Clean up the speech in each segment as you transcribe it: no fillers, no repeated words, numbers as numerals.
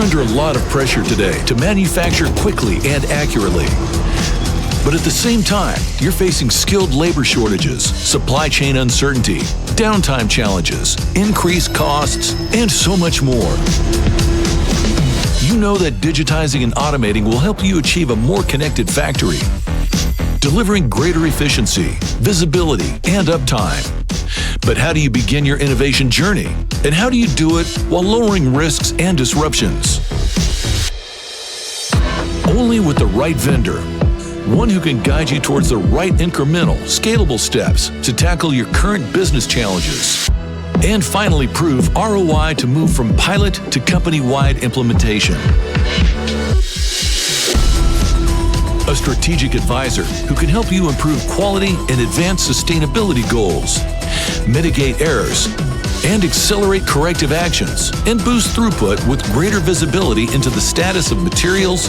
under a lot of pressure today to manufacture quickly and accurately. But at the same time, you're facing skilled labor shortages, supply chain uncertainty, downtime challenges, increased costs, and so much more. You know that digitizing and automating will help you achieve a more connected factory, delivering greater efficiency, visibility, and uptime. But how do you begin your innovation journey? And how do you do it while lowering risks and disruptions? Only with the right vendor. One who can guide you towards the right incremental, scalable steps to tackle your current business challenges. And finally prove ROI to move from pilot to company-wide implementation. A strategic advisor who can help you improve quality and advance sustainability goals, mitigate errors, and accelerate corrective actions, and boost throughput with greater visibility into the status of materials,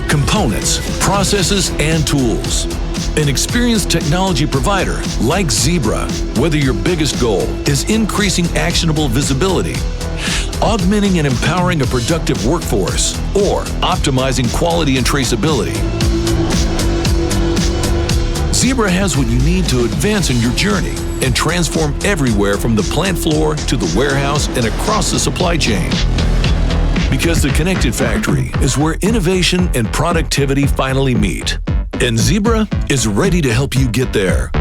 components, processes, and tools. An experienced technology provider like Zebra, whether your biggest goal is increasing actionable visibility, augmenting and empowering a productive workforce, or optimizing quality and traceability, Zebra has what you need to advance in your journey and transform everywhere from the plant floor to the warehouse and across the supply chain. Because the connected factory is where innovation and productivity finally meet. And Zebra is ready to help you get there.